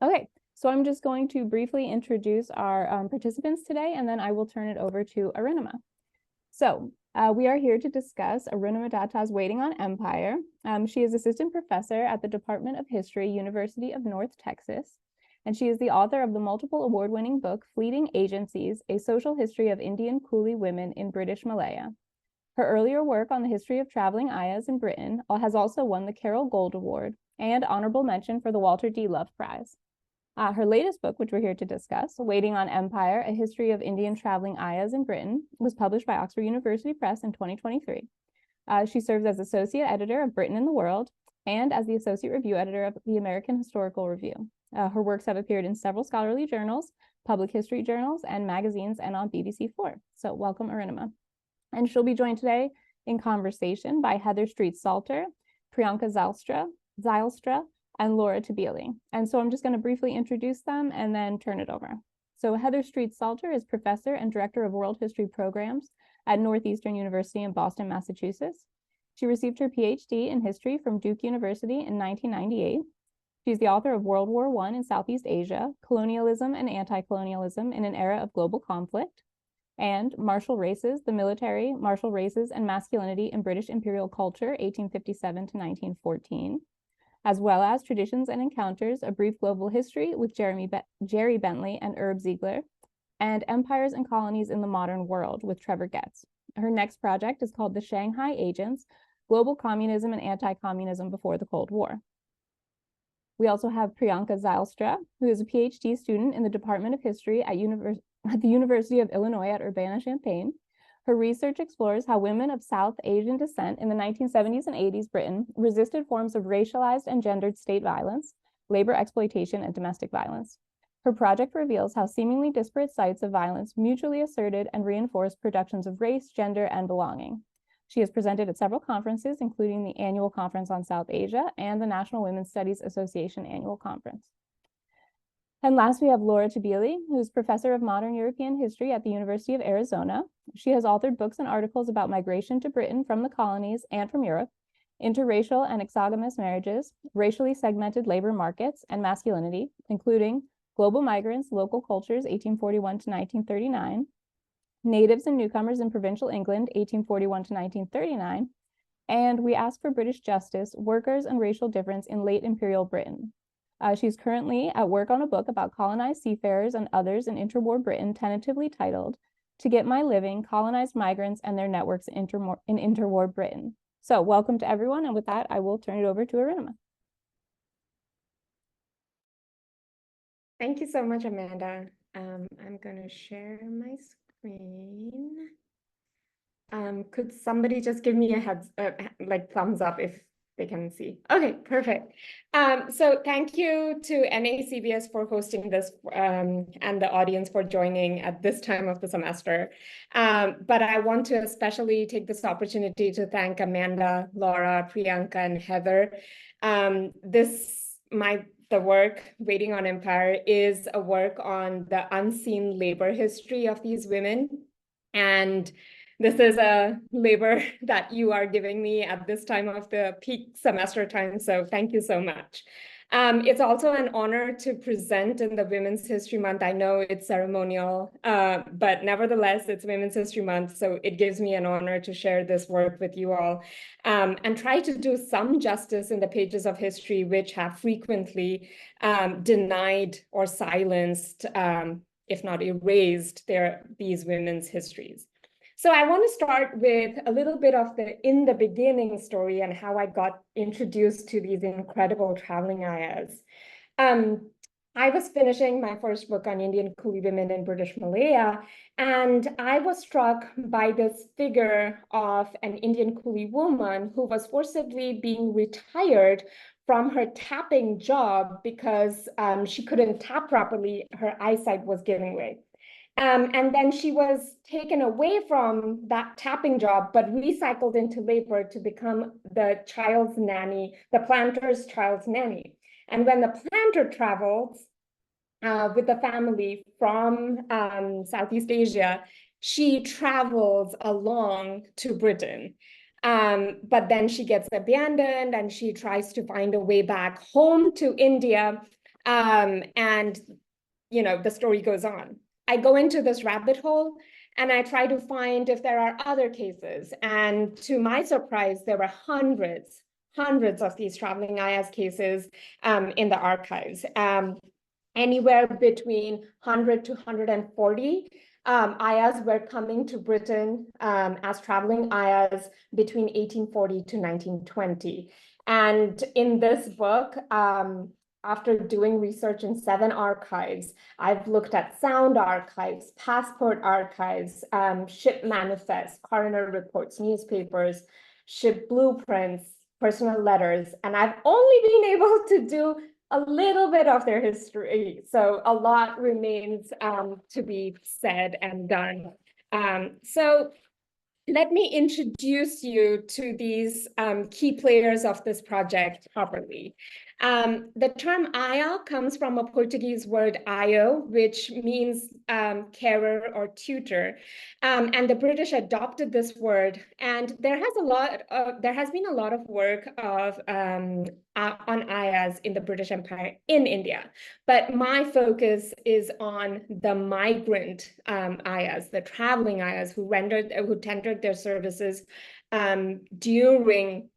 Okay, so I'm just going to briefly introduce our participants today, and then I will turn it over to Arunima. So we are here to discuss Arunima Datta's Waiting on Empire. She is assistant professor at the Department of History, University of North Texas, and she is the author of the multiple award-winning book, Fleeting Agencies, A Social History of Indian Coolie Women in British Malaya. Her earlier work on the history of traveling Ayahs in Britain has also won the Carol Gold Award and honorable mention for the Walter D. Love Prize. Her latest book, which we're here to discuss, Waiting on Empire, A History of Indian Traveling Ayahs in Britain, was published by Oxford University Press in 2023. She serves as Associate Editor of Britain in the World and as the Associate Review Editor of the American Historical Review. Her works have appeared in several scholarly journals, public history journals, and magazines, and on BBC4. So welcome, Arunima. And she'll be joined today in conversation by Heather Street-Salter, Priyanka Zylstra, and Laura Tabili. And so I'm just going to briefly introduce them and then turn it over. So Heather Street-Salter is professor and director of world history programs at Northeastern University in Boston, Massachusetts. She received her PhD in history from Duke University in 1998. She's the author of World War I in Southeast Asia, Colonialism and Anti-Colonialism in an Era of Global Conflict, and Martial Races, the Military, Martial Races, and Masculinity in British Imperial Culture, 1857 to 1914. As well as Traditions and Encounters, A Brief Global History with Jerry Bentley and Herb Ziegler, and Empires and Colonies in the Modern World with Trevor Getz. Her next project is called The Shanghai Agents, Global Communism and Anti-Communism Before the Cold War. We also have Priyanka Zylstra, who is a PhD student in the Department of History at the University of Illinois at Urbana-Champaign. Her research explores how women of South Asian descent in the 1970s and 80s Britain resisted forms of racialized and gendered state violence, labor exploitation, and domestic violence. Her project reveals how seemingly disparate sites of violence mutually asserted and reinforced productions of race, gender, and belonging. She has presented at several conferences, including the Annual Conference on South Asia and the National Women's Studies Association Annual Conference. And last, we have Laura Tabili, who is professor of modern European history at the University of Arizona. She has authored books and articles about migration to Britain from the colonies and from Europe, interracial and exogamous marriages, racially segmented labor markets, and masculinity, including Global Migrants, Local Cultures, 1841 to 1939, Natives and Newcomers in Provincial England, 1841 to 1939, and We Ask for British Justice, Workers and Racial Difference in Late Imperial Britain. She's currently at work on a book about colonized seafarers and others in interwar Britain, tentatively titled To Get My Living, Colonized Migrants and Their Networks in Interwar Britain. So welcome to everyone. And with that, I will turn it over to Arunima. Thank you so much, Amanda. I'm going to share my screen. Could somebody just give me a thumbs up if they can see? Okay, perfect. So thank you to NACBS for hosting this and the audience for joining at this time of the semester. But I want to especially take this opportunity to thank Amanda, Laura, Priyanka, and Heather. The work, Waiting on Empire, is a work on the unseen labor history of these women. And this is a labor that you are giving me at this time of the peak semester time, so thank you so much. It's also an honor to present in the Women's History Month. I know it's ceremonial, but nevertheless, it's Women's History Month, so it gives me an honor to share this work with you all and try to do some justice in the pages of history which have frequently denied or silenced, if not erased, these women's histories. So I want to start with a little bit of the in the beginning story and how I got introduced to these incredible traveling Ayahs. I was finishing my first book on Indian Coolie women in British Malaya, and I was struck by this figure of an Indian Coolie woman who was forcibly being retired from her tapping job because she couldn't tap properly. Her eyesight was giving way. And then she was taken away from that tapping job, but recycled into labor to become the child's nanny, the planter's child's nanny. And when the planter traveled with the family from Southeast Asia, she travels along to Britain. But then she gets abandoned and she tries to find a way back home to India. And, the story goes on. I go into this rabbit hole and I try to find if there are other cases. And to my surprise, there were hundreds of these traveling Ayahs cases in the archives. Anywhere between 100 to 140 Ayahs were coming to Britain as traveling Ayahs between 1840 to 1920. And in this book, after doing research in 7 archives, I've looked at sound archives, passport archives, ship manifests, coroner reports, newspapers, ship blueprints, personal letters, and I've only been able to do a little bit of their history. So a lot remains to be said and done. So let me introduce you to these key players of this project properly. The term Ayah comes from a Portuguese word ayo, which means carer or tutor. And the British adopted this word. And there has been a lot of work on Ayahs in the British Empire in India. But my focus is on the migrant Ayahs, the traveling Ayahs who tendered their services during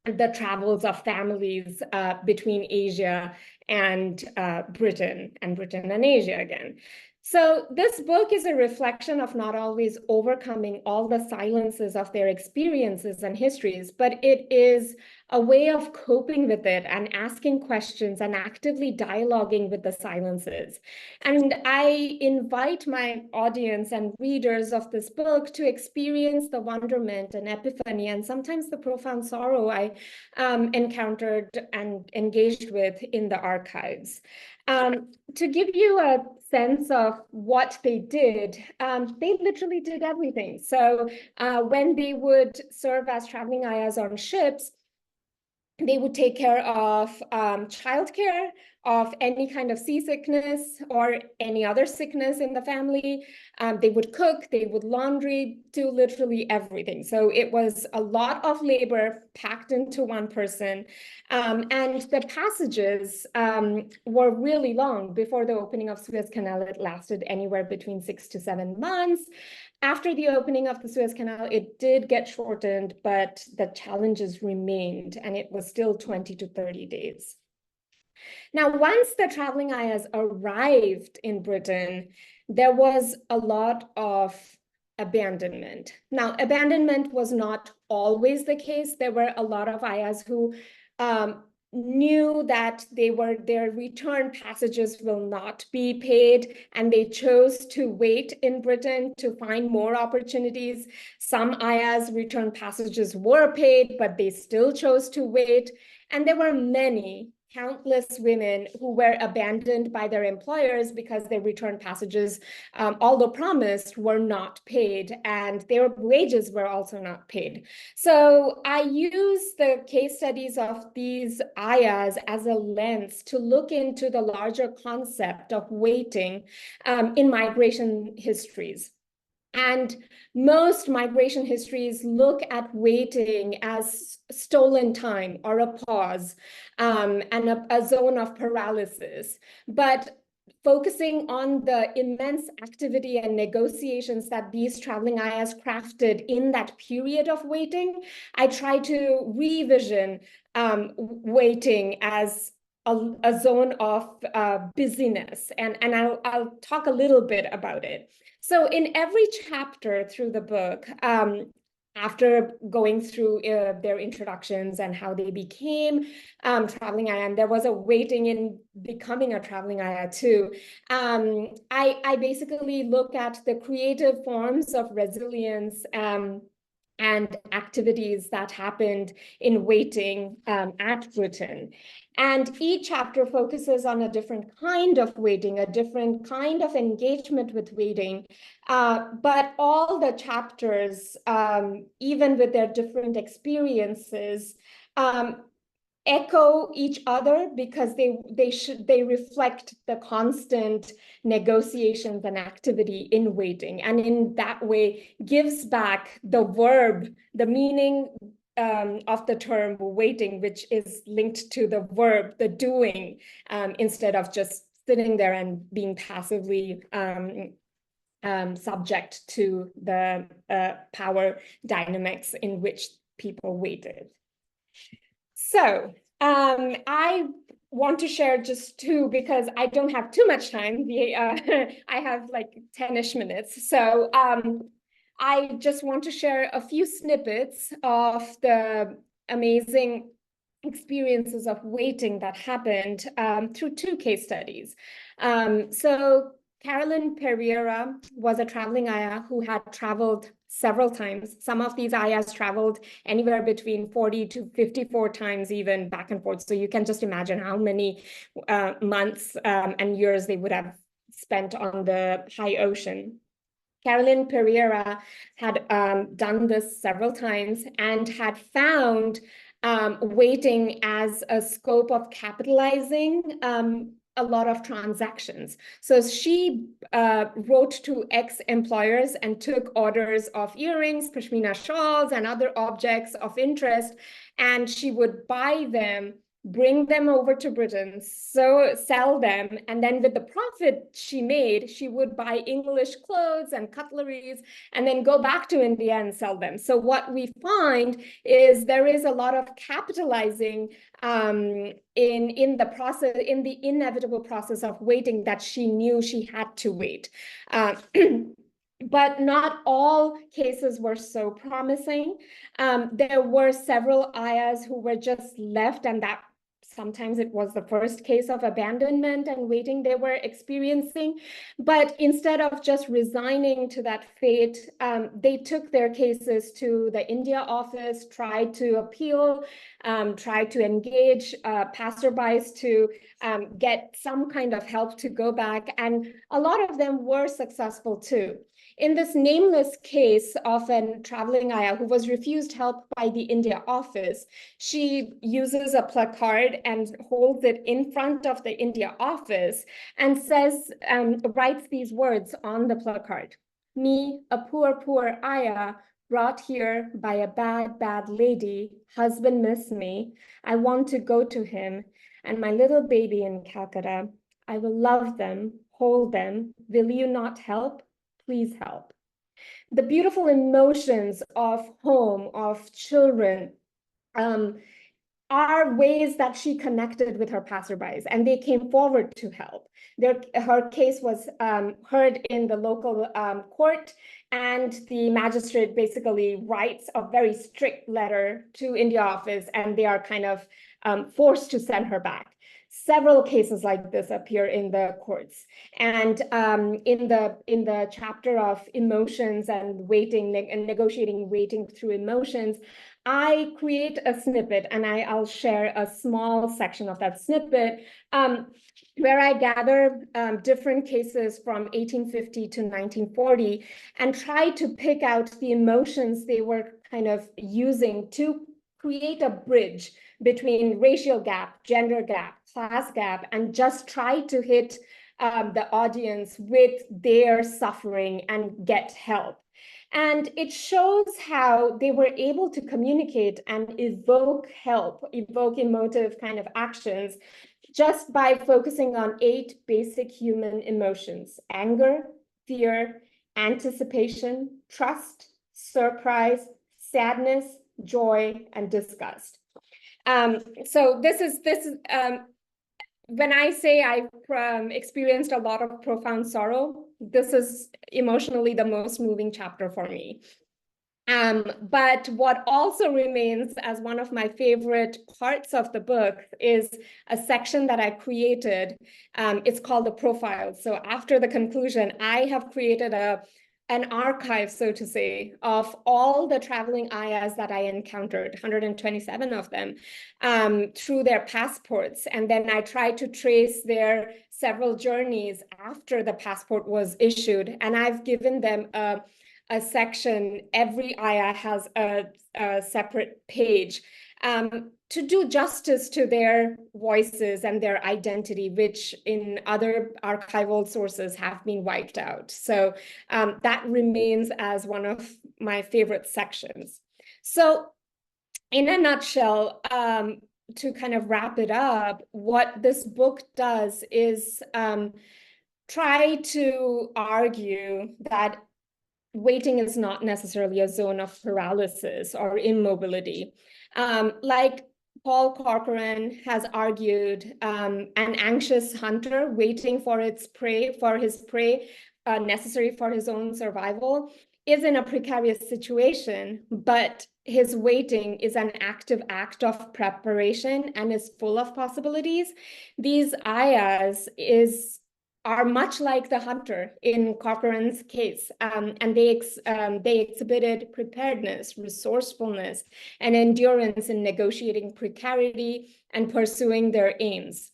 the travels of families between Asia and Britain and Asia again. So this book is a reflection of not always overcoming all the silences of their experiences and histories, but it is a way of coping with it and asking questions and actively dialoguing with the silences. And I invite my audience and readers of this book to experience the wonderment and epiphany and sometimes the profound sorrow I encountered and engaged with in the archives. To give you a sense of what they did, they literally did everything. So when they would serve as traveling Ayahs on ships, they would take care of childcare, of any kind of seasickness or any other sickness in the family. They would cook, they would laundry, do literally everything. So it was a lot of labor packed into one person. And the passages were really long. Before the opening of Suez Canal, it lasted anywhere between 6 to 7 months. After the opening of the Suez Canal, it did get shortened, but the challenges remained, and it was still 20 to 30 days. Now, once the traveling Ayahs arrived in Britain, there was a lot of abandonment. Now, abandonment was not always the case. There were a lot of Ayahs who knew that their return passages will not be paid, and they chose to wait in Britain to find more opportunities. Some Ayahs' return passages were paid, but they still chose to wait. And there were countless women who were abandoned by their employers because their return passages, although promised, were not paid, and their wages were also not paid. So I use the case studies of these Ayahs as a lens to look into the larger concept of waiting in migration histories. And most migration histories look at waiting as stolen time or a pause and a zone of paralysis. But focusing on the immense activity and negotiations that these traveling Ayahs crafted in that period of waiting, I try to revision waiting as a zone of busyness. And I'll talk a little bit about it. So in every chapter through the book, after going through their introductions and how they became traveling Ayah, and there was a waiting in becoming a traveling Ayah too, I basically look at the creative forms of resilience and activities that happened in waiting at Britain. And each chapter focuses on a different kind of waiting, a different kind of engagement with waiting. But all the chapters, even with their different experiences, echo each other because they reflect the constant negotiations and activity in waiting, and in that way gives back the verb, the meaning of the term waiting, which is linked to the verb, the doing, instead of just sitting there and being passively subject to the power dynamics in which people waited. So I want to share just two because I don't have too much time. I have like 10-ish minutes. So I just want to share a few snippets of the amazing experiences of waiting that happened through two case studies. So Carolyn Pereira was a traveling ayah who had traveled several times. Some of these ayahs traveled anywhere between 40 to 54 times even back and forth. So you can just imagine how many months and years they would have spent on the high ocean. Carolyn Pereira had done this several times and had found waiting as a scope of capitalizing a lot of transactions. So she wrote to ex-employers and took orders of earrings, pashmina shawls, and other objects of interest, and she would buy them, bring them over to Britain, so sell them, and then with the profit she made, she would buy English clothes and cutleries, and then go back to India and sell them. So what we find is there is a lot of capitalizing in the process, in the inevitable process of waiting that she knew she had to wait. But not all cases were so promising. There were several ayahs who were just left, and that sometimes it was the first case of abandonment and waiting they were experiencing. But instead of just resigning to that fate, they took their cases to the India office, tried to appeal, tried to engage passerbys to get some kind of help to go back. And a lot of them were successful too. In this nameless case of a traveling ayah who was refused help by the India office, she uses a placard and holds it in front of the India office and says, writes these words on the placard: "Me, a poor ayah, brought here by a bad lady, husband miss me. I want to go to him, and my little baby in Calcutta. I will love them, hold them. Will you not help? Please help." The beautiful emotions of home, of children, are ways that she connected with her passerbys, and they came forward to help. Her case was heard in the local court, and the magistrate basically writes a very strict letter to India office, and they are kind of forced to send her back. Several cases like this appear in the courts. And in the chapter of emotions and waiting and negotiating waiting through emotions, I create a snippet, and I'll share a small section of that snippet where I gather different cases from 1850 to 1940 and try to pick out the emotions they were kind of using to create a bridge between racial gap, gender gap, class gap, and just try to hit the audience with their suffering and get help. And it shows how they were able to communicate and evoke help, evoke emotive kind of actions, just by focusing on 8 basic human emotions: anger, fear, anticipation, trust, surprise, sadness, joy, and disgust. So this is when I say I've experienced a lot of profound sorrow, this is emotionally the most moving chapter for me. But what also remains as one of my favorite parts of the book is a section that I created. It's called the profile. So after the conclusion, I have created an archive, so to say, of all the traveling ayahs that I encountered, 127 of them, through their passports. And then I tried to trace their several journeys after the passport was issued. And I've given them a section. Every ayah has a separate page to do justice to their voices and their identity, which in other archival sources have been wiped out. So that remains as one of my favorite sections. So in a nutshell, to kind of wrap it up, what this book does is try to argue that waiting is not necessarily a zone of paralysis or immobility. Like Paul Corcoran has argued, an anxious hunter waiting for his prey, necessary for his own survival, is in a precarious situation, but his waiting is an active act of preparation and is full of possibilities. These ayahs are much like the hunter in Corcoran's case, and they exhibited preparedness, resourcefulness, and endurance in negotiating precarity and pursuing their aims.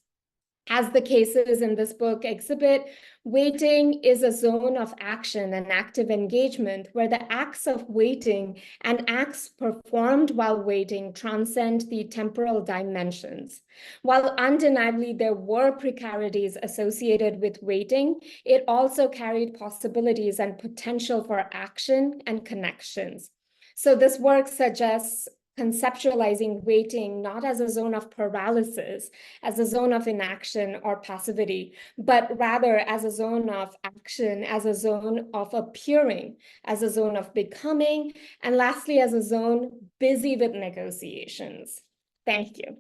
As the cases in this book exhibit, waiting is a zone of action and active engagement where the acts of waiting and acts performed while waiting transcend the temporal dimensions. While undeniably there were precarities associated with waiting, it also carried possibilities and potential for action and connections. So this work suggests conceptualizing waiting not as a zone of paralysis, as a zone of inaction or passivity, but rather as a zone of action, as a zone of appearing, as a zone of becoming, and lastly, as a zone busy with negotiations. Thank you.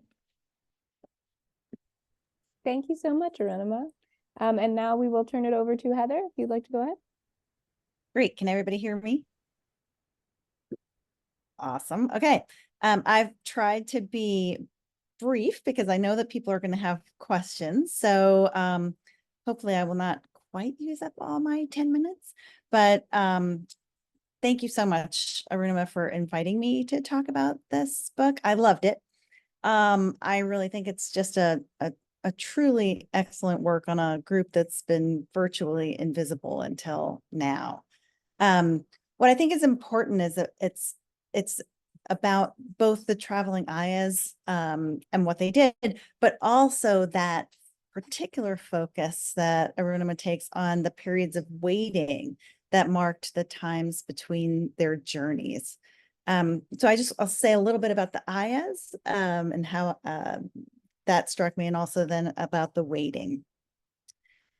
Thank you so much, Arunima. And now we will turn it over to Heather, if you'd like to go ahead. Great. Can everybody hear me? Awesome. Okay. I've tried to be brief because I know that people are going to have questions. So hopefully I will not quite use up all my 10 minutes, but thank you so much, Arunima, for inviting me to talk about this book. I loved it. I really think it's just a truly excellent work on a group that's been virtually invisible until now. What I think is important is that it's about both the traveling ayahs and what they did, but also that particular focus that Arunima takes on the periods of waiting that marked the times between their journeys. So I'll say a little bit about the ayahs and how that struck me, and also then about the waiting.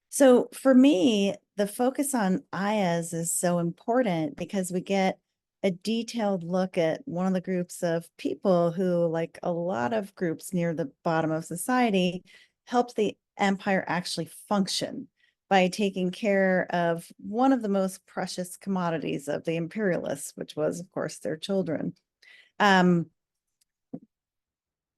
So for me, the focus on ayahs is so important because we get a detailed look at one of the groups of people who, like a lot of groups near the bottom of society, helped the empire actually function by taking care of one of the most precious commodities of the imperialists, which was, of course, their children.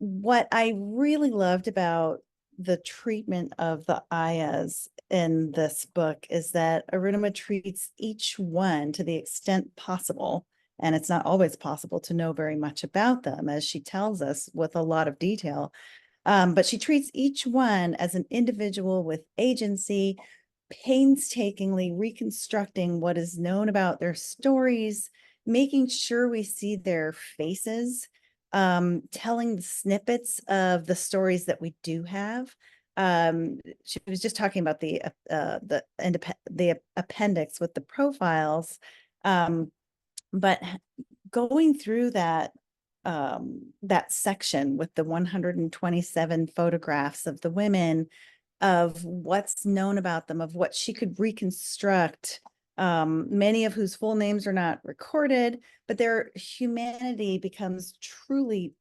What I really loved about the treatment of the ayahs in this book is that Arunima treats each one to the extent possible, and it's not always possible to know very much about them, as she tells us with a lot of detail, but she treats each one as an individual with agency, painstakingly reconstructing what is known about their stories, making sure we see their faces, telling the snippets of the stories that we do have. She was just talking about the appendix with the profiles, but going through that section with the 127 photographs of the women, of what's known about them, of what she could reconstruct, many of whose full names are not recorded, but their humanity becomes truly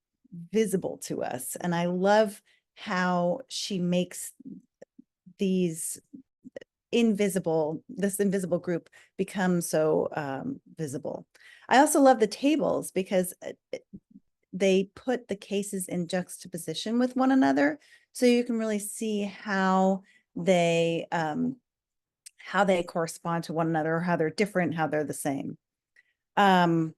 visible to us. And I love how she makes this invisible group become so visible. I also love the tables because they put the cases in juxtaposition with one another, so you can really see how they correspond to one another, or how they're different, how they're the same. I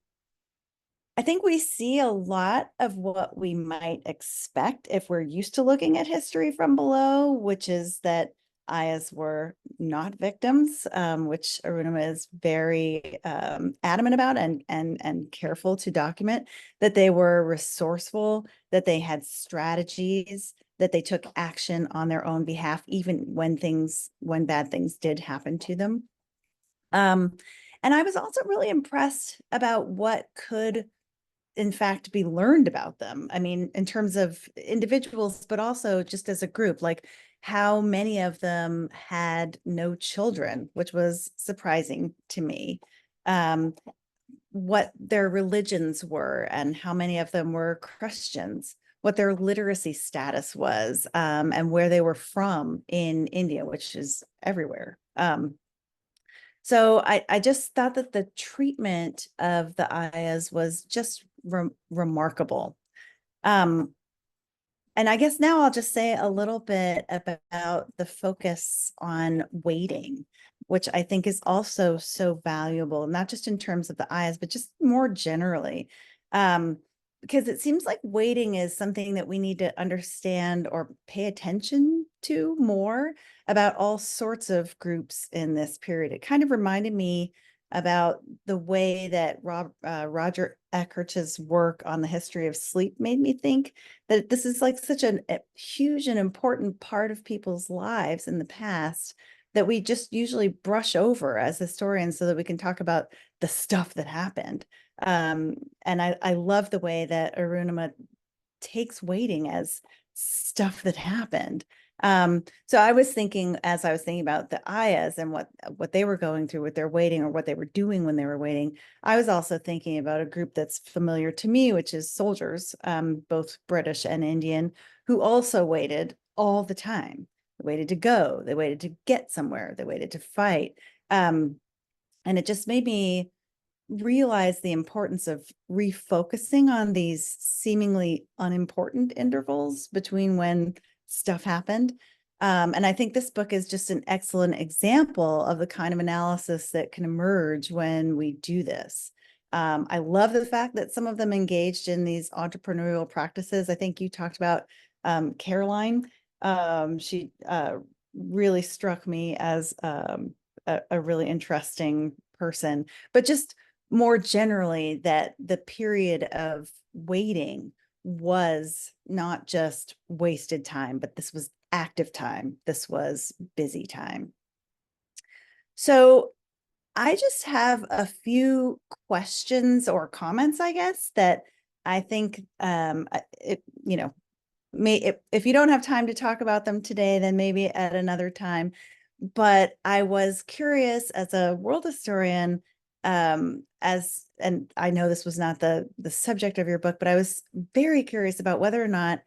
think we see a lot of what we might expect if we're used to looking at history from below, which is that ayahs were not victims, which Arunima is very adamant about and careful to document, that they were resourceful, that they had strategies, that they took action on their own behalf, even when bad things did happen to them. And I was also really impressed about what could in fact be learned about them. I mean, in terms of individuals, but also just as a group, like how many of them had no children, which was surprising to me. What their religions were and how many of them were Christians, what their literacy status was, and where they were from in India, which is everywhere. So I just thought that the treatment of the Ayahs was just remarkable. And I guess now I'll just say a little bit about the focus on waiting, which I think is also so valuable, not just in terms of the Ayahs, but just more generally. Because it seems like waiting is something that we need to understand or pay attention to more about all sorts of groups in this period. It kind of reminded me about the way that Roger Eckert's work on the history of sleep made me think that this is like such a huge and important part of people's lives in the past that we just usually brush over as historians so that we can talk about the stuff that happened. And I love the way that Arunima takes waiting as stuff that happened. So I was thinking, as I was thinking about the Ayahs and what they were going through with their waiting or what they were doing when they were waiting, I was also thinking about a group that's familiar to me, which is soldiers, both British and Indian, who also waited all the time. They waited to go, they waited to get somewhere, they waited to fight. And it just made me realize the importance of refocusing on these seemingly unimportant intervals between when stuff happened. And I think this book is just an excellent example of the kind of analysis that can emerge when we do this. I love the fact that some of them engaged in these entrepreneurial practices. I think you talked about Caroline. She really struck me as a really interesting person, but just more generally that the period of waiting was not just wasted time, but this was active time. This was busy time. So I just have a few questions or comments, I guess, that I think, if you don't have time to talk about them today, then maybe at another time. But I was curious as a world historian, and I know this was not the subject of your book, but I was very curious about whether or not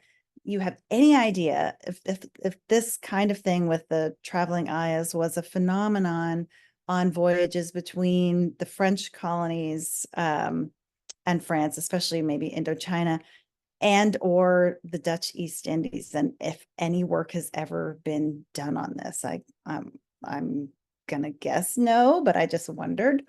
you have any idea if this kind of thing with the traveling ayahs was a phenomenon on voyages between the French colonies and France, especially maybe Indochina, and or the Dutch East Indies, and if any work has ever been done on this. I'm gonna guess no, but I just wondered.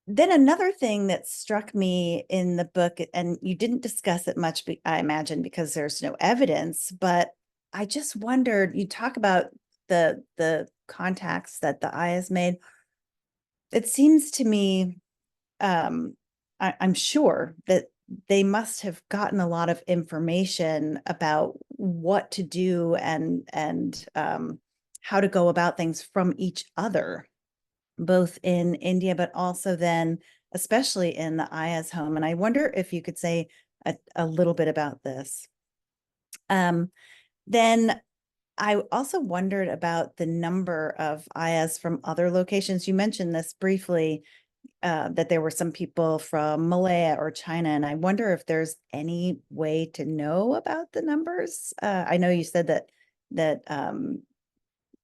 Then another thing that struck me in the book, and you didn't discuss it much, I imagine, because there's no evidence, but I just wondered, you talk about the contacts that the Ayahs made. It seems to me, I'm sure that they must have gotten a lot of information about what to do and how to go about things from each other, both in India, but also then, especially in the Ayah's home. And I wonder if you could say a little bit about this. Then I also wondered about the number of Ayahs from other locations. You mentioned this briefly, that there were some people from Malaya or China, and I wonder if there's any way to know about the numbers. I know you said that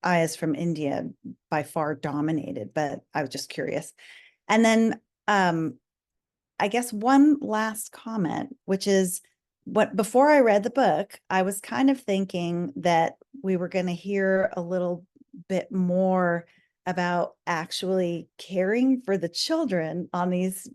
Ayahs from India by far dominated, but I was just curious. And then I guess one last comment, which is before I read the book, I was kind of thinking that we were going to hear a little bit more about actually caring for the children on these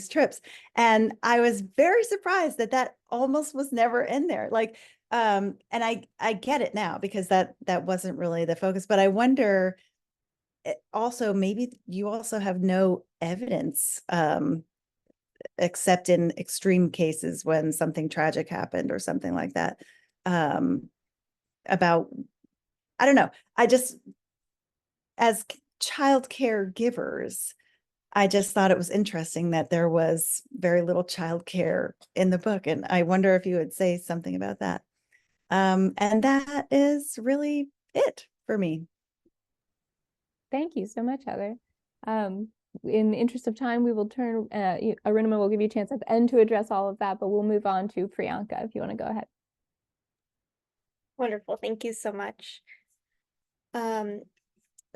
trips. And I was very surprised that almost was never in there. Like, and I get it now because that wasn't really the focus, but I wonder also, maybe you also have no evidence, except in extreme cases when something tragic happened or something like that, about, I don't know. I just, as child care givers, I just thought it was interesting that there was very little childcare in the book, and I wonder if you would say something about that. And that is really it for me. Thank you so much, Heather. In the interest of time, we will turn, Arunima will give you a chance at the end to address all of that, but we'll move on to Priyanka if you want to go ahead. Wonderful. Thank you so much.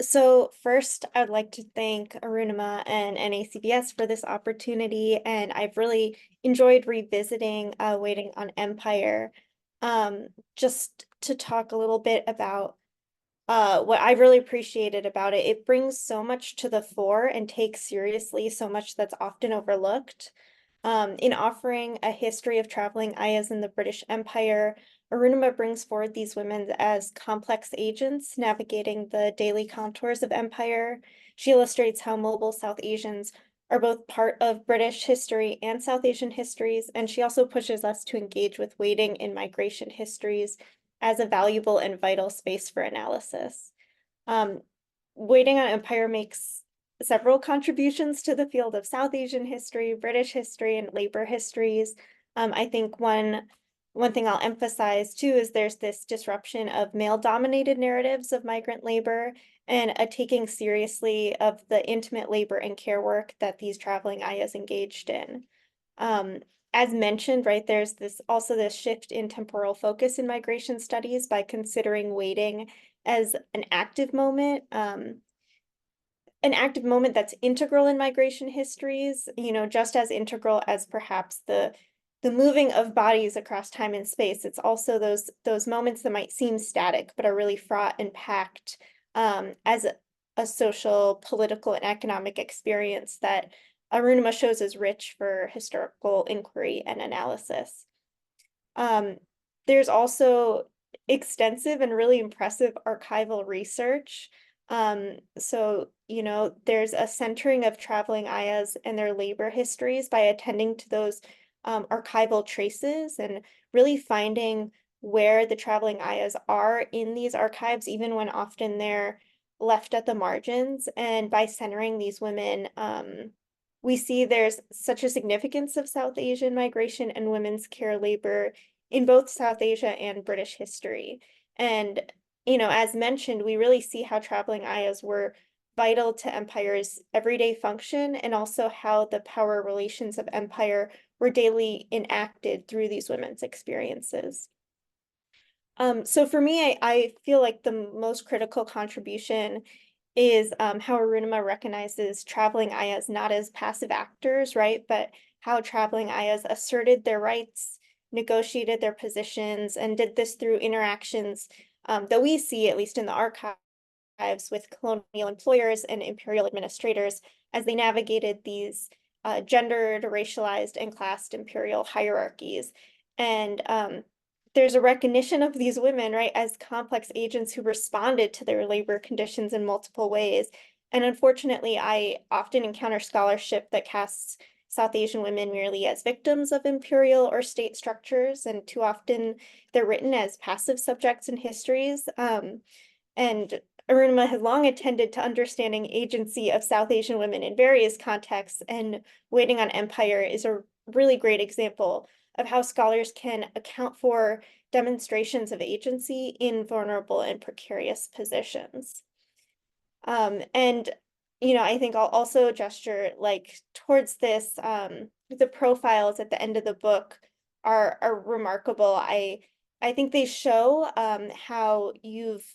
So first, I'd like to thank Arunima and NACBS for this opportunity, and I've really enjoyed revisiting Waiting on Empire. Just to talk a little bit about what I really appreciated about it. It brings so much to the fore and takes seriously so much that's often overlooked. In offering a history of traveling Ayahs in the British Empire, Arunima brings forward these women as complex agents navigating the daily contours of empire. She illustrates how mobile South Asians are both part of British history and South Asian histories, and she also pushes us to engage with waiting in migration histories as a valuable and vital space for analysis. Waiting on Empire makes several contributions to the field of South Asian history, British history, and labor histories. I think one thing I'll emphasize too is there's this disruption of male-dominated narratives of migrant labor and a taking seriously of the intimate labor and care work that these traveling Ayahs engaged in. As mentioned, right, there's also this shift in temporal focus in migration studies by considering waiting as an active moment that's integral in migration histories, just as integral as perhaps the moving of bodies across time and space. It's also those moments that might seem static, but are really fraught and packed as a social, political, and economic experience that Arunima shows as rich for historical inquiry and analysis. There's also extensive and really impressive archival research. So, there's a centering of traveling Ayahs and their labor histories by attending to those archival traces and really finding where the traveling Ayahs are in these archives, even when often they're left at the margins. And by centering these women, we see there's such a significance of South Asian migration and women's care labor in both South Asia and British history. And, as mentioned, we really see how traveling Ayahs were vital to empire's everyday function and also how the power relations of empire were daily enacted through these women's experiences. So for me, I feel like the most critical contribution is how Arunima recognizes traveling Ayahs not as passive actors, right? But how traveling Ayahs asserted their rights, negotiated their positions, and did this through interactions that we see, at least in the archives, with colonial employers and imperial administrators as they navigated these gendered, racialized, and classed imperial hierarchies. And there's a recognition of these women, right, as complex agents who responded to their labor conditions in multiple ways. And unfortunately, I often encounter scholarship that casts South Asian women merely as victims of imperial or state structures, and too often they're written as passive subjects in histories. And Arunima has long attended to understanding agency of South Asian women in various contexts, and Waiting on Empire is a really great example of how scholars can account for demonstrations of agency in vulnerable and precarious positions. And, I think I'll also gesture towards this, the profiles at the end of the book are remarkable. I think they show how you've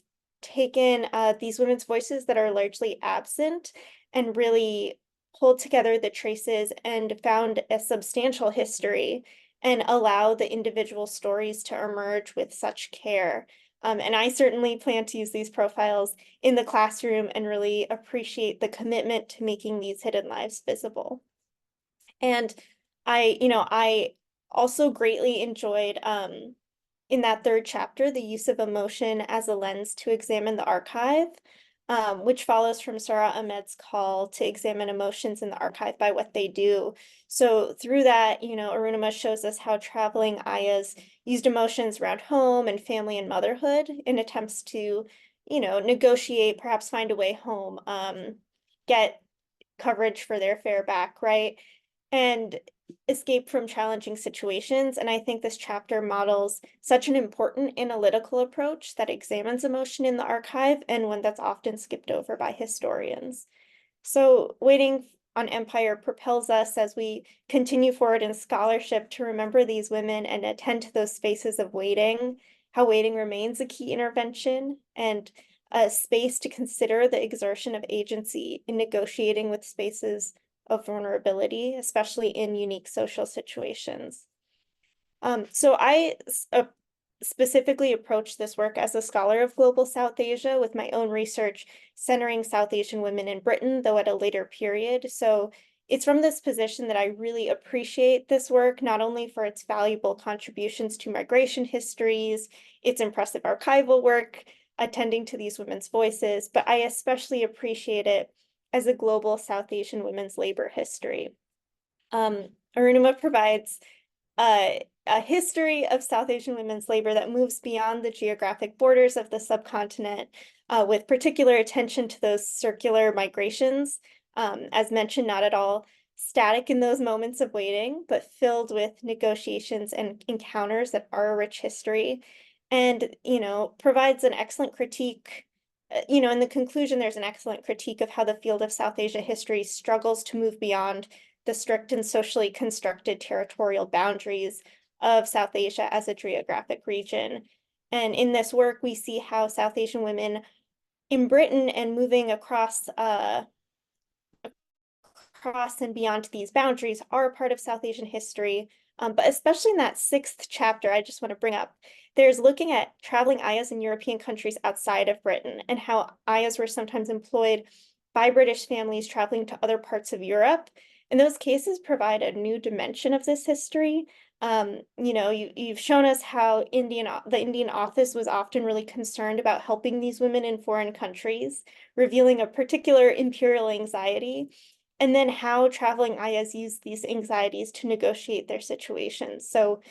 taken these women's voices that are largely absent and really pulled together the traces and found a substantial history and allow the individual stories to emerge with such care. And I certainly plan to use these profiles in the classroom and really appreciate the commitment to making these hidden lives visible. And I also greatly enjoyed in that third chapter, the use of emotion as a lens to examine the archive, which follows from Sarah Ahmed's call to examine emotions in the archive by what they do. So through that, Arunima shows us how traveling Ayahs used emotions around home and family and motherhood in attempts to, negotiate, perhaps find a way home, get coverage for their fare back, right? And escape from challenging situations. And I think this chapter models such an important analytical approach that examines emotion in the archive, and one that's often skipped over by historians. So Waiting on Empire propels us as we continue forward in scholarship to remember these women and attend to those spaces of waiting, how waiting remains a key intervention and a space to consider the exertion of agency in negotiating with spaces of vulnerability, especially in unique social situations. So I specifically approached this work as a scholar of global South Asia, with my own research centering South Asian women in Britain, though at a later period. So it's from this position that I really appreciate this work, not only for its valuable contributions to migration histories, its impressive archival work, attending to these women's voices, but I especially appreciate it as a global South Asian women's labor history. Arunima provides a history of South Asian women's labor that moves beyond the geographic borders of the subcontinent, with particular attention to those circular migrations, as mentioned, not at all static in those moments of waiting, but filled with negotiations and encounters that are a rich history, and, provides an excellent critique. In the conclusion, there's an excellent critique of how the field of South Asia history struggles to move beyond the strict and socially constructed territorial boundaries of South Asia as a geographic region. And in this work, we see how South Asian women in Britain and moving across and beyond these boundaries are a part of South Asian history. But especially in that 6th chapter, I just want to bring up, there's looking at traveling Ayahs in European countries outside of Britain, and how Ayahs were sometimes employed by British families traveling to other parts of Europe. And those cases provide a new dimension of this history. You've shown us how the Indian office was often really concerned about helping these women in foreign countries, revealing a particular imperial anxiety, and then how traveling Ayahs use these anxieties to negotiate their situations. So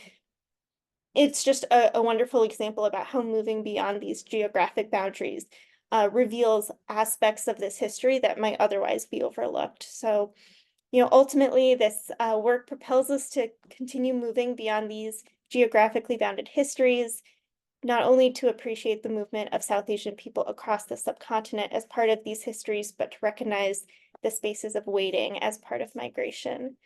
it's just a wonderful example about how moving beyond these geographic boundaries reveals aspects of this history that might otherwise be overlooked. So, ultimately, this work propels us to continue moving beyond these geographically bounded histories, not only to appreciate the movement of South Asian people across the subcontinent as part of these histories, but to recognize the spaces of waiting as part of migration.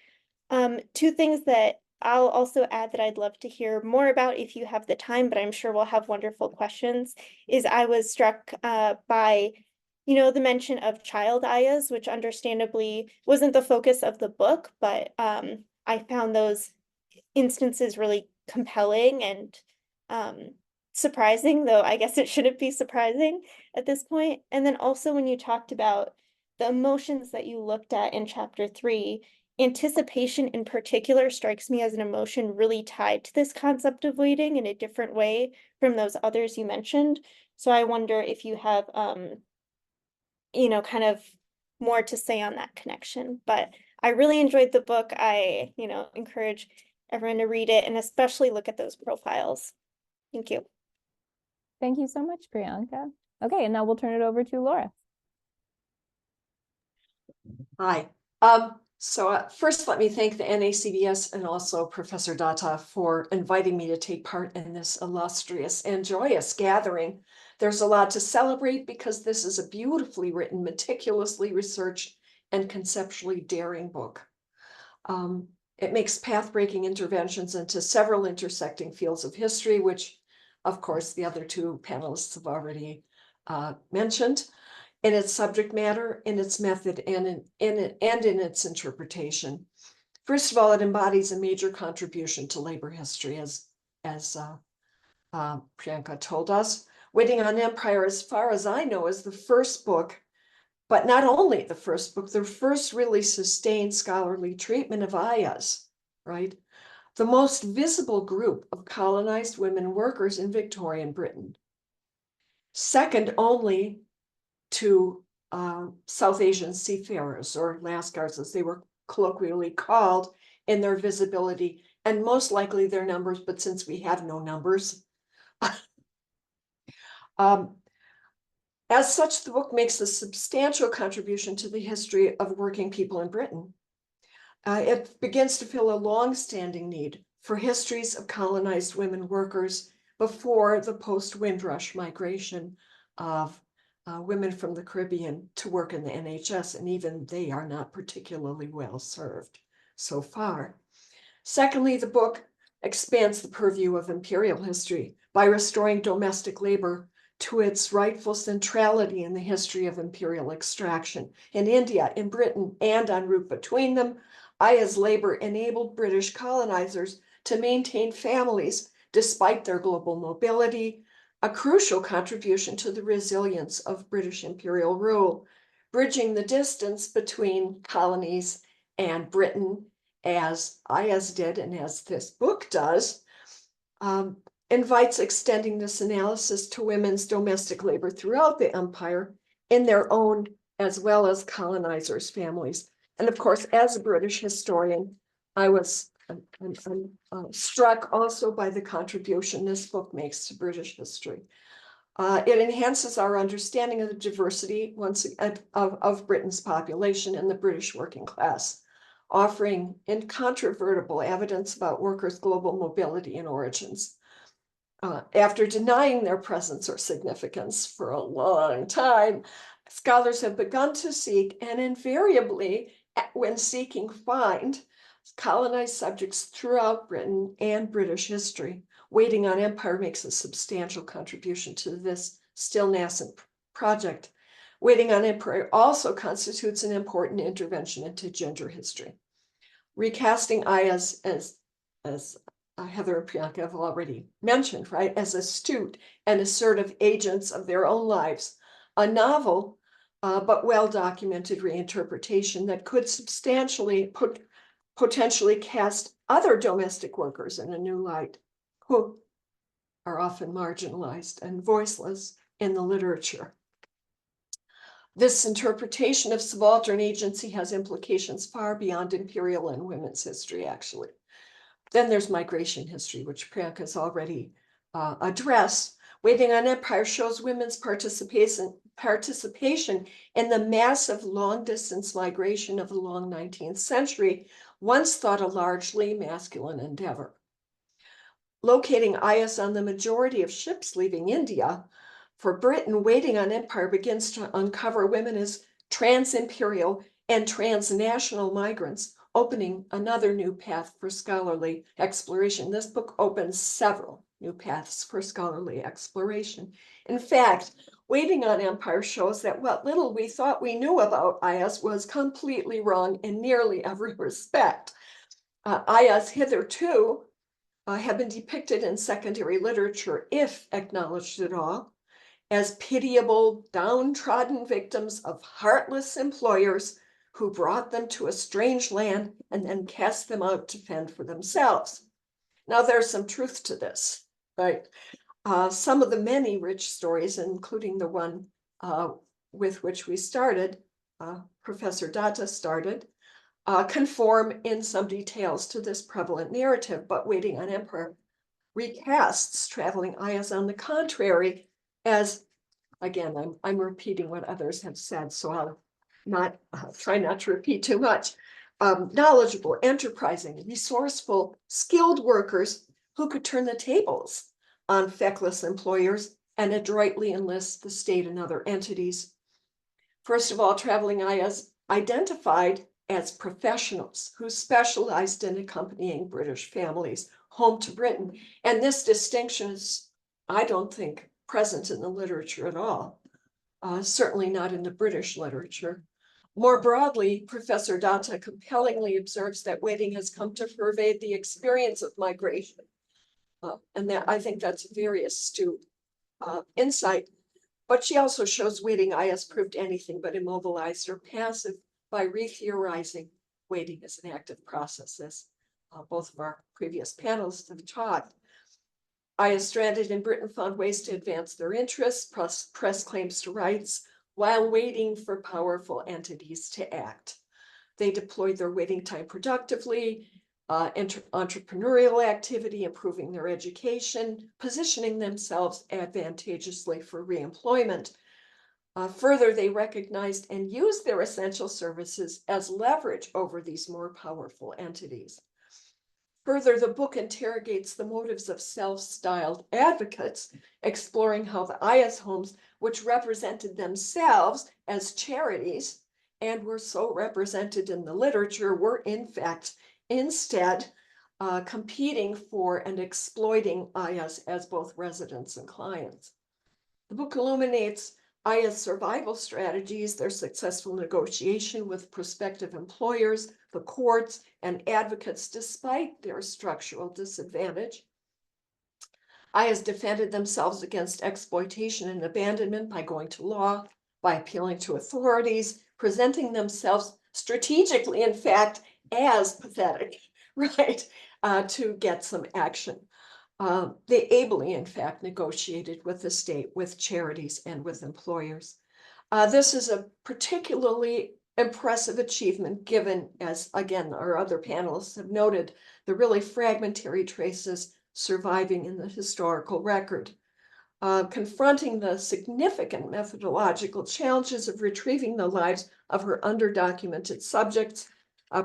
2 things that I'll also add that I'd love to hear more about if you have the time, but I'm sure we'll have wonderful questions, is I was struck by the mention of child Ayahs, which understandably wasn't the focus of the book, but I found those instances really compelling and surprising, though I guess it shouldn't be surprising at this point. And then also when you talked about the emotions that you looked at in chapter 3, anticipation in particular strikes me as an emotion really tied to this concept of waiting in a different way from those others you mentioned. So I wonder if you have kind of more to say on that connection. But I really enjoyed the book. I, encourage everyone to read it and especially look at those profiles. Thank you. Thank you so much, Priyanka. Okay, and now we'll turn it over to Laura. Hi. First, let me thank the NACBS and also Professor Datta for inviting me to take part in this illustrious and joyous gathering. There's a lot to celebrate because this is a beautifully written, meticulously researched, and conceptually daring book. It makes path-breaking interventions into several intersecting fields of history, which, of course, the other 2 panelists have already mentioned, in its subject matter, in its method, and in its interpretation. First of all, it embodies a major contribution to labor history, as Priyanka told us. Waiting on Empire, as far as I know, is the first book, but not only the first book, the first really sustained scholarly treatment of Ayahs, right? The most visible group of colonized women workers in Victorian Britain. Second only to South Asian seafarers, or Lascars as they were colloquially called, in their visibility and most likely their numbers, but since we have no numbers. As such, the book makes a substantial contribution to the history of working people in Britain. It begins to fill a long-standing need for histories of colonized women workers before the post-Windrush migration of women from the Caribbean to work in the NHS, and even they are not particularly well served so far. Secondly, the book expands the purview of imperial history by restoring domestic labor to its rightful centrality in the history of imperial extraction. In India, in Britain, and en route between them, Ayahs' labor enabled British colonizers to maintain families despite their global mobility, a crucial contribution to the resilience of British imperial rule, bridging the distance between colonies and Britain, as Ayahs did and as this book does, invites extending this analysis to women's domestic labor throughout the empire in their own as well as colonizers' families. And of course, as a British historian, I was struck also by the contribution this book makes to British history. It enhances our understanding of the diversity of Britain's population and the British working class, offering incontrovertible evidence about workers' global mobility and origins. After denying their presence or significance for a long time, scholars have begun to seek, and invariably, when seeking, find colonized subjects throughout Britain and British history. Waiting on Empire makes a substantial contribution to this still nascent project. Waiting on Empire also constitutes an important intervention into gender history. Recasting Ayahs as Heather and Priyanka have already mentioned, right, as astute and assertive agents of their own lives, a novel but well-documented reinterpretation that could substantially potentially cast other domestic workers in a new light, who are often marginalized and voiceless in the literature. This interpretation of subaltern agency has implications far beyond imperial and women's history, actually. Then there's migration history, which Priyanka has already addressed. Waiting on Empire shows women's participation in the massive long-distance migration of the long 19th century, once thought a largely masculine endeavor. Locating Ayahs on the majority of ships leaving India, for Britain, Waiting on Empire begins to uncover women as trans-imperial and transnational migrants, opening another new path for scholarly exploration. This book opens several new paths for scholarly exploration. In fact, Waiting on Empire shows that what little we thought we knew about Ayahs was completely wrong in nearly every respect. Ayahs hitherto have been depicted in secondary literature, if acknowledged at all, as pitiable, downtrodden victims of heartless employers who brought them to a strange land and then cast them out to fend for themselves. Now, there's some truth to this, right? Some of the many rich stories, including the one with which we started, Professor Datta started, conform in some details to this prevalent narrative, but Waiting on Empire recasts traveling Ayahs on the contrary as, again, I'm repeating what others have said, so I'll try not to repeat too much. Knowledgeable, enterprising, resourceful, skilled workers who could turn the tables on feckless employers and adroitly enlist the state and other entities. First of all, traveling Ayahs identified as professionals who specialized in accompanying British families home to Britain. And this distinction is, I don't think, present in the literature at all, certainly not in the British literature. More broadly, Professor Datta compellingly observes that waiting has come to pervade the experience of migration. And that, I think that's a very astute insight. But she also shows waiting Ayahs proved anything but immobilized or passive by re-theorizing waiting as an active process, as both of our previous panelists have taught. Ayahs stranded in Britain found ways to advance their interests, press claims to rights, while waiting for powerful entities to act. They deployed their waiting time productively, entrepreneurial activity, improving their education, positioning themselves advantageously for reemployment. Further, they recognized and used their essential services as leverage over these more powerful entities. Further, the book interrogates the motives of self-styled advocates, exploring how the Ayahs homes, which represented themselves as charities and were so represented in the literature, were in fact instead competing for and exploiting Ayahs as both residents and clients. The book illuminates Ayahs' survival strategies, their successful negotiation with prospective employers, the courts, and advocates despite their structural disadvantage. Ayahs defended themselves against exploitation and abandonment by going to law, by appealing to authorities, presenting themselves strategically, in fact, as pathetic, right, to get some action. They ably, in fact, negotiated with the state, with charities, and with employers. This is a particularly impressive achievement given, as again, our other panelists have noted, the really fragmentary traces surviving in the historical record. Confronting the significant methodological challenges of retrieving the lives of her underdocumented subjects,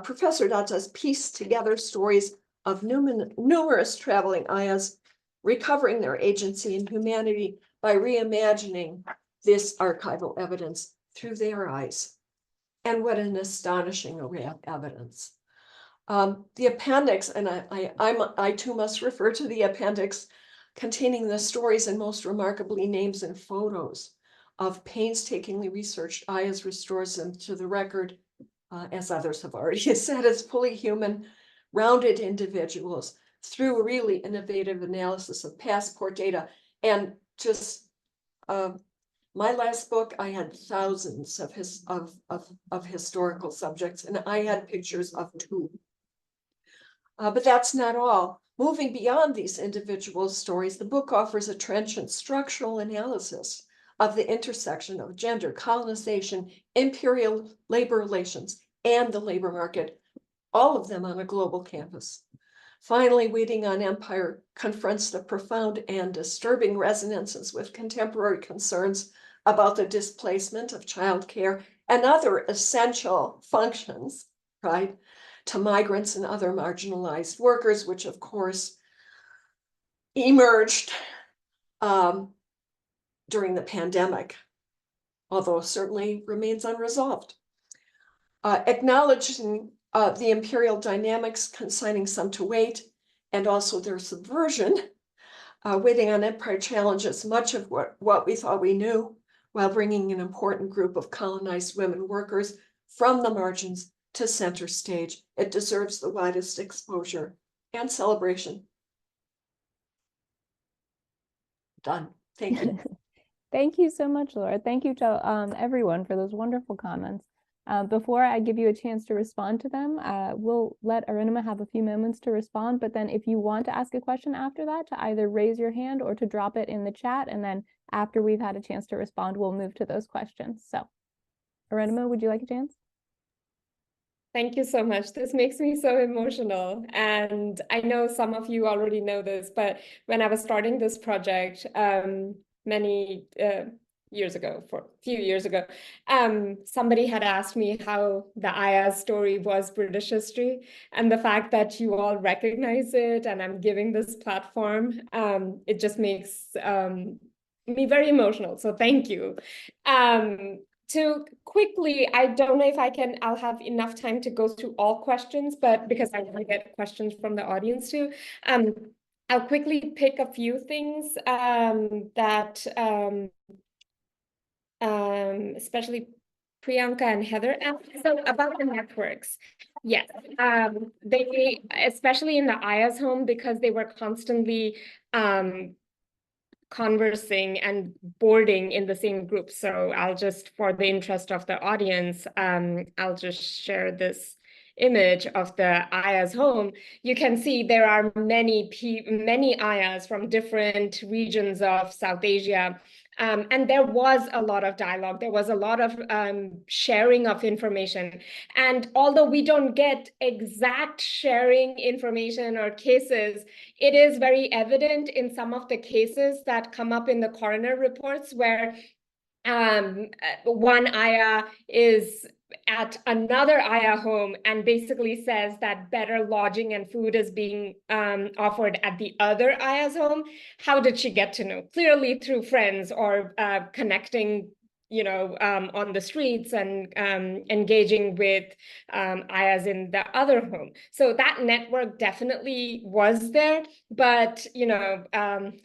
Professor Datta's pieced together stories of numerous traveling Ayahs recovering their agency and humanity by reimagining this archival evidence through their eyes. And what an astonishing array of evidence. The appendix, and I too must refer to the appendix, containing the stories and most remarkably names and photos of painstakingly researched Ayahs, restores them to the record, as others have already said, as fully human, rounded individuals through really innovative analysis of passport data. And just my last book, I had thousands of historical subjects, and I had pictures of 2. But that's not all. Moving beyond these individual stories, the book offers a trenchant structural analysis of the intersection of gender, colonization, imperial labor relations, and the labor market, all of them on a global canvas. Finally, Waiting on Empire confronts the profound and disturbing resonances with contemporary concerns about the displacement of childcare and other essential functions, right, to migrants and other marginalized workers, which of course emerged during the pandemic, although certainly remains unresolved. Acknowledging the imperial dynamics, consigning some to wait, and also their subversion, Waiting on Empire challenges much of what we thought we knew, while bringing an important group of colonized women workers from the margins to center stage. It deserves the widest exposure and celebration. Done. Thank you. Thank you so much, Laura. Thank you to everyone for those wonderful comments. Before I give you a chance to respond to them, we'll let Arunima have a few moments to respond, but then if you want to ask a question after that, to either raise your hand or to drop it in the chat, and then after we've had a chance to respond, we'll move to those questions. So, Arunima, would you like a chance? Thank you so much. This makes me so emotional. And I know some of you already know this, but when I was starting this project many years ago, for a few years ago, somebody had asked me how the Ayahs story was British history, and the fact that you all recognize it and I'm giving this platform, it just makes me very emotional. So thank you. To quickly, I don't know if I'll have enough time to go through all questions, but because I want to get questions from the audience too, I'll quickly pick a few things that especially Priyanka and Heather asked. So about the networks. Yes, they, especially in the Ayahs home, because they were constantly conversing and boarding in the same group. So I'll just, for the interest of the audience, I'll just share this image of the Ayahs home. You can see there are many Ayahs from different regions of South Asia. And there was a lot of dialogue. There was a lot of sharing of information. And although we don't get exact sharing information or cases, it is very evident in some of the cases that come up in the coroner reports where one Ayah is at another Ayah home and basically says that better lodging and food is being offered at the other Ayah's home. How did she get to know? Clearly through friends or connecting, on the streets and engaging with Ayahs in the other home. So that network definitely was there, but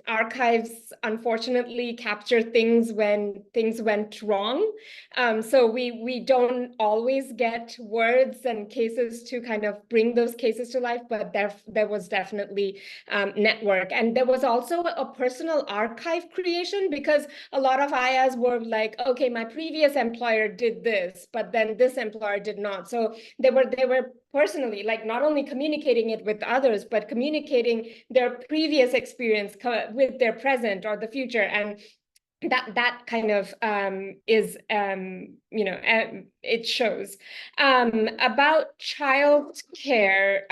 archives unfortunately capture things when things went wrong. So we don't always get words and cases to kind of bring those cases to life, but there was definitely network. And there was also a personal archive creation, because a lot of Ayahs were like, okay, my previous employer did this, but then this employer did not. So they were personally, like, not only communicating it with others, but communicating their previous experience with their present or the future. And that kind of is it shows. About child care,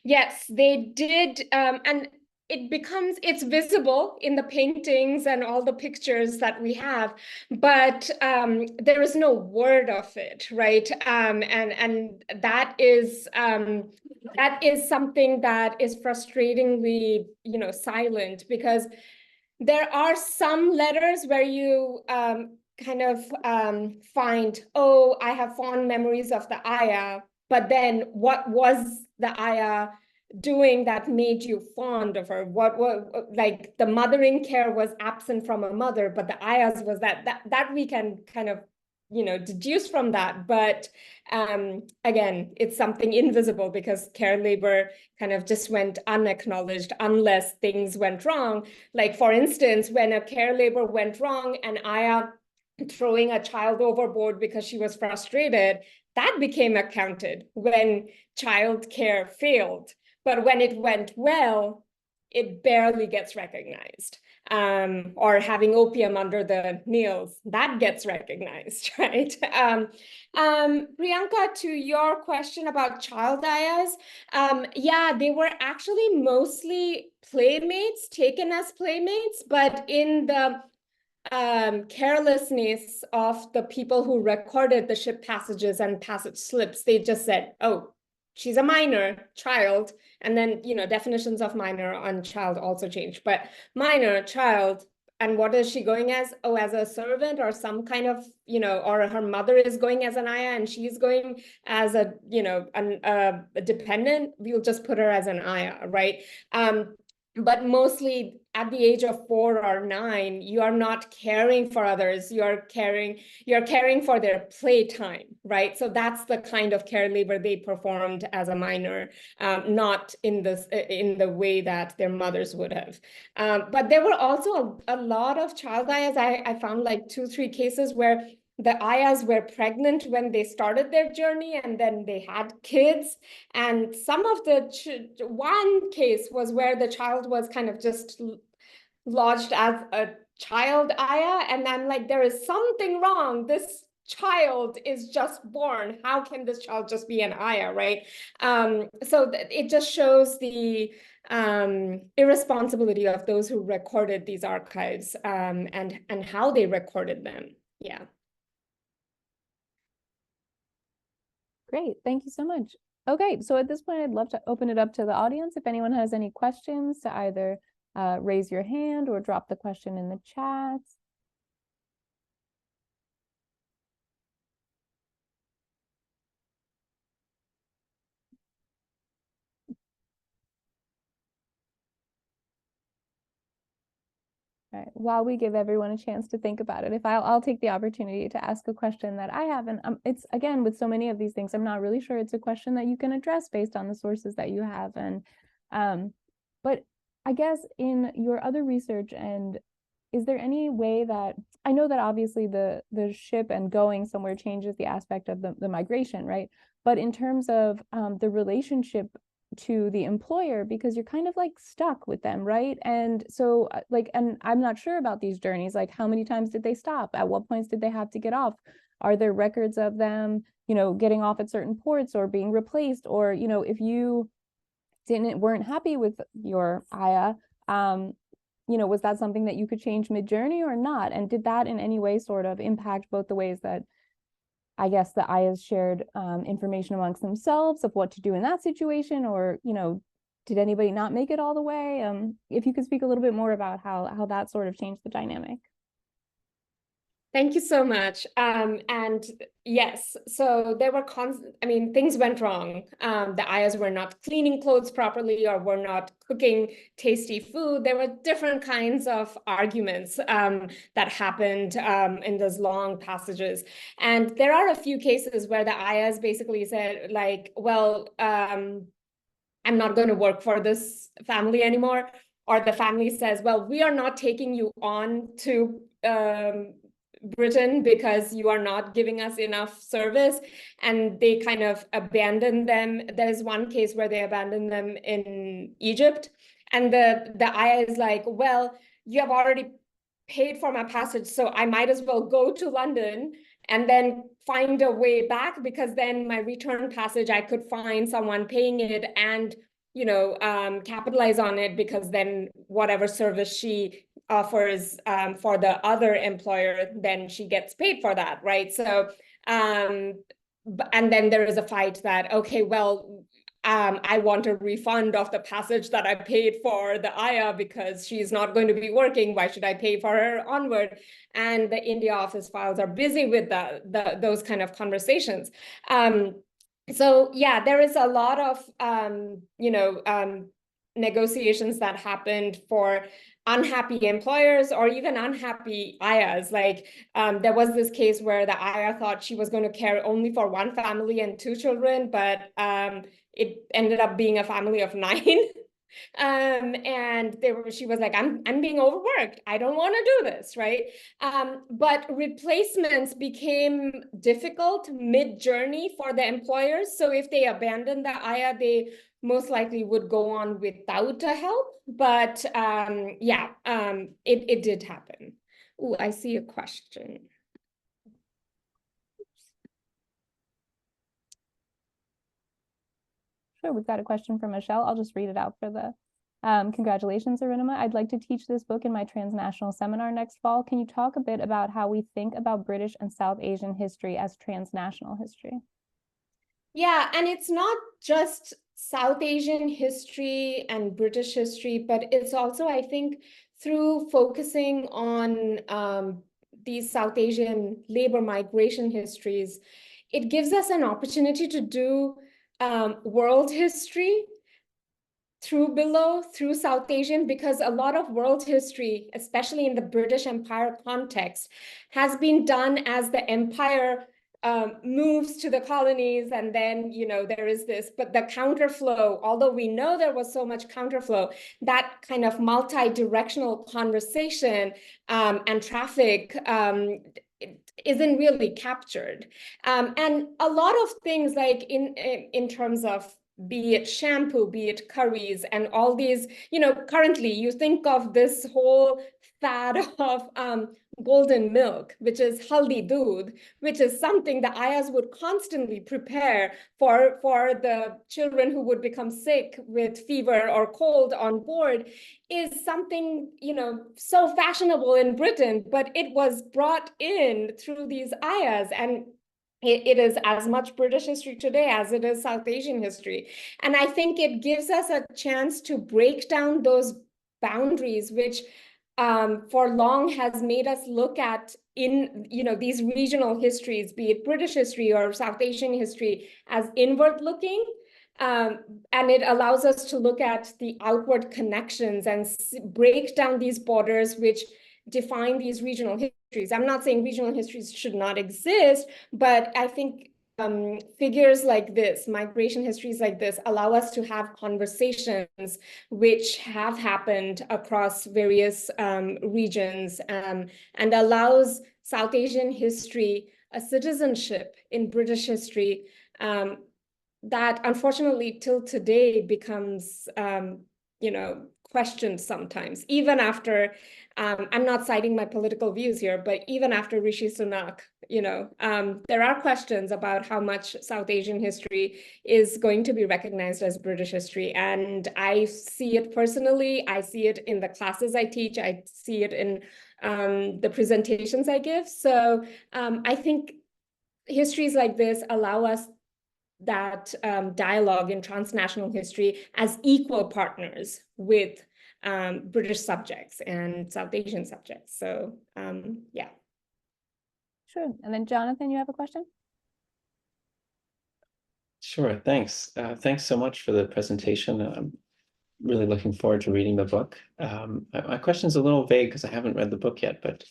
yes, they did, and it's visible in the paintings and all the pictures that we have, but there is no word of it, right? And that is something that is frustratingly, silent, because there are some letters where you kind of find, oh, I have fond memories of the Ayah, but then what was the Ayah doing that made you fond of her? What like the mothering care was absent from a mother, but the Ayahs was that we can kind of deduce from that. But again, it's something invisible, because care labor kind of just went unacknowledged unless things went wrong. Like, for instance, when a care labor went wrong, and Ayah throwing a child overboard because she was frustrated, that became accounted when child care failed. But when it went well, it barely gets recognized. Or having opium under the nails, that gets recognized, right? Priyanka, to your question about child Ayahs, yeah, they were actually mostly playmates, taken as playmates, but in the carelessness of the people who recorded the ship passages and passage slips, they just said, oh, she's a minor child. And then, definitions of minor and child also changed, but minor, child. And what is she going as? Oh, as a servant or some kind of, or her mother is going as an Ayah and she's going as a, a dependent. We'll just put her as an Ayah, right? But mostly at the age of 4 or 9, you are not caring for others. You're caring for their playtime, right? So that's the kind of care labor they performed as a minor, not in the way that their mothers would have. But there were also a lot of child Ayahs. I found like 2-3 cases where the Ayahs were pregnant when they started their journey, and then they had kids. And some of one case was where the child was kind of just lodged as a child Ayah. And I'm like, there is something wrong. This child is just born. How can this child just be an Ayah, right? So it just shows the irresponsibility of those who recorded these archives, and how they recorded them. Yeah. Great, thank you so much. Okay, so at this point, I'd love to open it up to the audience. If anyone has any questions, to either raise your hand or drop the question in the chat. All right, while we give everyone a chance to think about it, I'll take the opportunity to ask a question that I have. And it's, again, with so many of these things, I'm not really sure it's a question that you can address based on the sources that you have. And but I guess in your other research, and is there any way that, I know that obviously the ship and going somewhere changes the aspect of the migration, right? But in terms of the relationship to the employer, because you're kind of like stuck with them, right? And so and I'm not sure about these journeys, like how many times did they stop? At what points did they have to get off? Are there records of them, getting off at certain ports or being replaced? Or, if you weren't happy with your Ayah, was that something that you could change mid-journey or not? And did that in any way sort of impact both the ways that I guess the Ayahs shared information amongst themselves of what to do in that situation, or, did anybody not make it all the way? If you could speak a little bit more about how that sort of changed the dynamic. Thank you so much. And yes, so there were things went wrong. The Ayahs were not cleaning clothes properly or were not cooking tasty food. There were different kinds of arguments that happened in those long passages. And there are a few cases where the Ayahs basically said, like, well, I'm not going to work for this family anymore. Or the family says, well, we are not taking you on to Britain because you are not giving us enough service, and they kind of abandon them. There's one case where they abandoned them in Egypt, and the ayah is like, well, you have already paid for my passage, so I might as well go to London and then find a way back, because then my return passage, I could find someone paying it and capitalize on it, because then whatever service she offers for the other employer, then she gets paid for that, right? So, and then there is a fight that, okay, well, I want a refund of the passage that I paid for the Ayah because she's not going to be working. Why should I pay for her onward? And the India office files are busy with those kind of conversations. So yeah, there is a lot of negotiations that happened for unhappy employers or even unhappy Ayahs. Like there was this case where the Ayah thought she was going to care only for one family and 2 children, but it ended up being a family of 9. And she was like, I'm being overworked. I don't want to do this, right? But replacements became difficult mid-journey for the employers. So if they abandoned the Ayah, they most likely would go on without a help. But it did happen. Oh, I see a question. Sure, we've got a question from Michelle. I'll just read it out for the congratulations, Arunima. I'd like to teach this book in my transnational seminar next fall. Can you talk a bit about how we think about British and South Asian history as transnational history? Yeah, and it's not just South Asian history and British history, but it's also, I think, through focusing on these South Asian labor migration histories, it gives us an opportunity to do world history through South Asian, because a lot of world history, especially in the British Empire context, has been done as the empire moves to the colonies, and then there is this, but the counterflow, although we know there was so much counterflow, that kind of multi-directional conversation and traffic isn't really captured. And a lot of things, like in terms of be it shampoo, be it curries, and all these, currently you think of this whole fad of golden milk, which is haldi doodh, which is something the Ayahs would constantly prepare for the children who would become sick with fever or cold on board, is something, so fashionable in Britain, but it was brought in through these Ayahs, and it is as much British history today as it is South Asian history. And I think it gives us a chance to break down those boundaries, which for long has made us look at in these regional histories, be it British history or South Asian history, as inward looking. And it allows us to look at the outward connections and break down these borders which define these regional histories. I'm not saying regional histories should not exist, but I think figures like this, migration histories like this, allow us to have conversations which have happened across various regions, and allows South Asian history a citizenship in British history that unfortunately till today becomes questioned sometimes, even after, I'm not citing my political views here, but even after Rishi Sunak, there are questions about how much South Asian history is going to be recognized as British history. And I see it personally, I see it in the classes I teach, I see it in the presentations I give. So I think histories like this allow us that dialogue in transnational history as equal partners with British subjects and South Asian subjects. So yeah. Sure. And then Jonathan, you have a question? Sure, thanks. Thanks so much for the presentation. I'm really looking forward to reading the book. My question's a little vague because I haven't read the book yet, but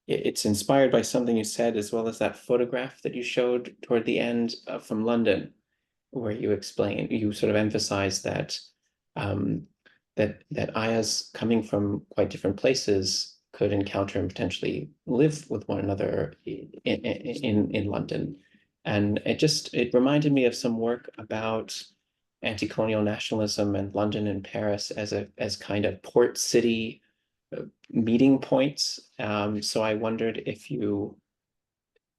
it's inspired by something you said, as well as that photograph that you showed toward the end from London, where you sort of emphasized that that Ayahs coming from quite different places could encounter and potentially live with one another in London. And it reminded me of some work about anti-colonial nationalism and London and Paris as kind of port city meeting points. So I wondered if you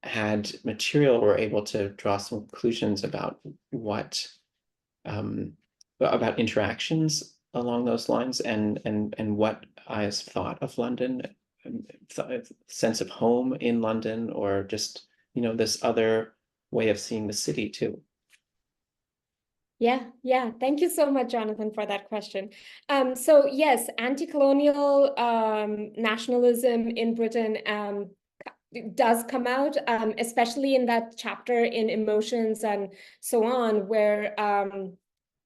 had material or were able to draw some conclusions about what about interactions along those lines and what I thought of London, sense of home in London, or just this other way of seeing the city too. Yeah. Thank you so much, Jonathan, for that question. So yes, anti-colonial nationalism in Britain does come out, especially in that chapter in Emotions and so on, where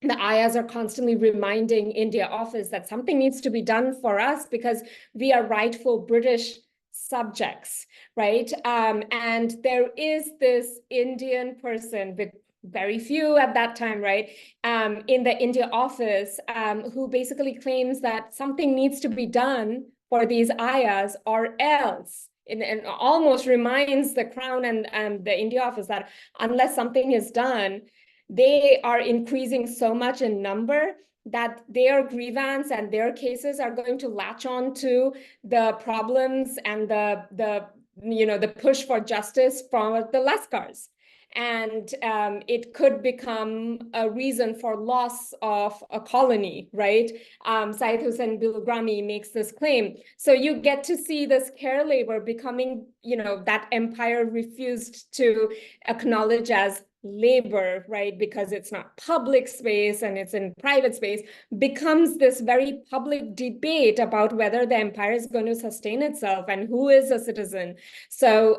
the Ayahs are constantly reminding India office that something needs to be done for us because we are rightful British subjects, right? And there is this Indian person with very few at that time, right, in the India office, who basically claims that something needs to be done for these Ayahs or else, and almost reminds the Crown and the India office that unless something is done, they are increasing so much in number that their grievance and their cases are going to latch on to the problems and the push for justice from the Lascars. And it could become a reason for loss of a colony, right? Syed Hussain Bilgrami makes this claim. So you get to see this care labor becoming, that empire refused to acknowledge as labor, right? Because it's not public space and it's in private space, becomes this very public debate about whether the empire is going to sustain itself and who is a citizen. So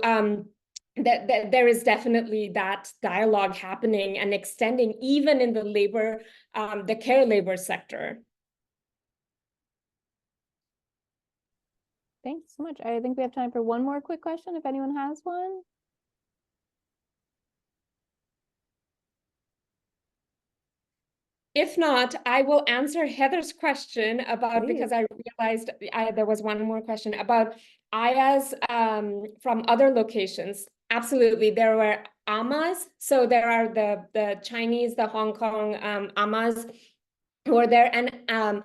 that there is definitely that dialogue happening and extending even in the labor, the care labor sector. Thanks so much. I think we have time for one more quick question if anyone has one. If not, I will answer Heather's question about, Please. because I realized there was one more question about Ayahs from other locations. Absolutely, there were Amas. So there are the Chinese, the Hong Kong Amas who are there, and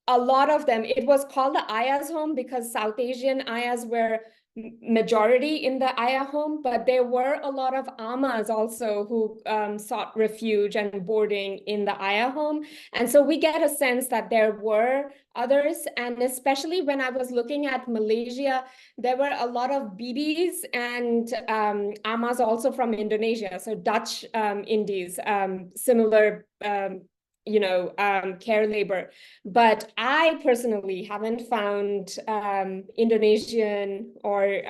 a lot of them, it was called the Ayahs home because South Asian Ayahs were majority in the Ayah home, but there were a lot of Amas also who sought refuge and boarding in the Ayah home. And so we get a sense that there were others. And especially when I was looking at Malaysia, there were a lot of Bibis and Amas also from Indonesia. So Dutch Indies, similar care labor. But I personally haven't found Indonesian or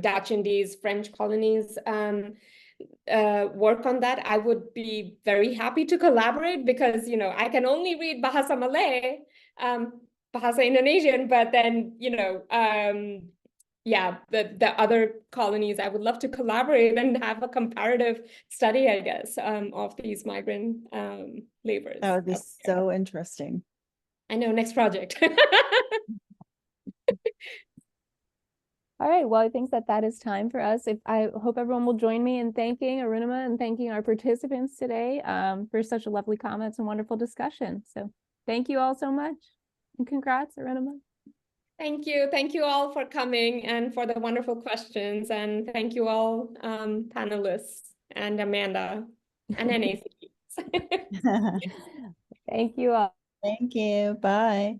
Dutch Indies, French colonies work on that. I would be very happy to collaborate because I can only read Bahasa Malay, Bahasa Indonesian, but then yeah, the other colonies, I would love to collaborate and have a comparative study, I guess, of these migrant laborers. That would be so interesting. I know, next project. All right, well, I think that that is time for us. I hope everyone will join me in thanking Arunima and thanking our participants today for such a lovely comments and wonderful discussion. So thank you all so much, and congrats, Arunima. Thank you. Thank you all for coming and for the wonderful questions. And thank you all, panelists and Amanda and NACBS. Thank you all. Thank you. Bye.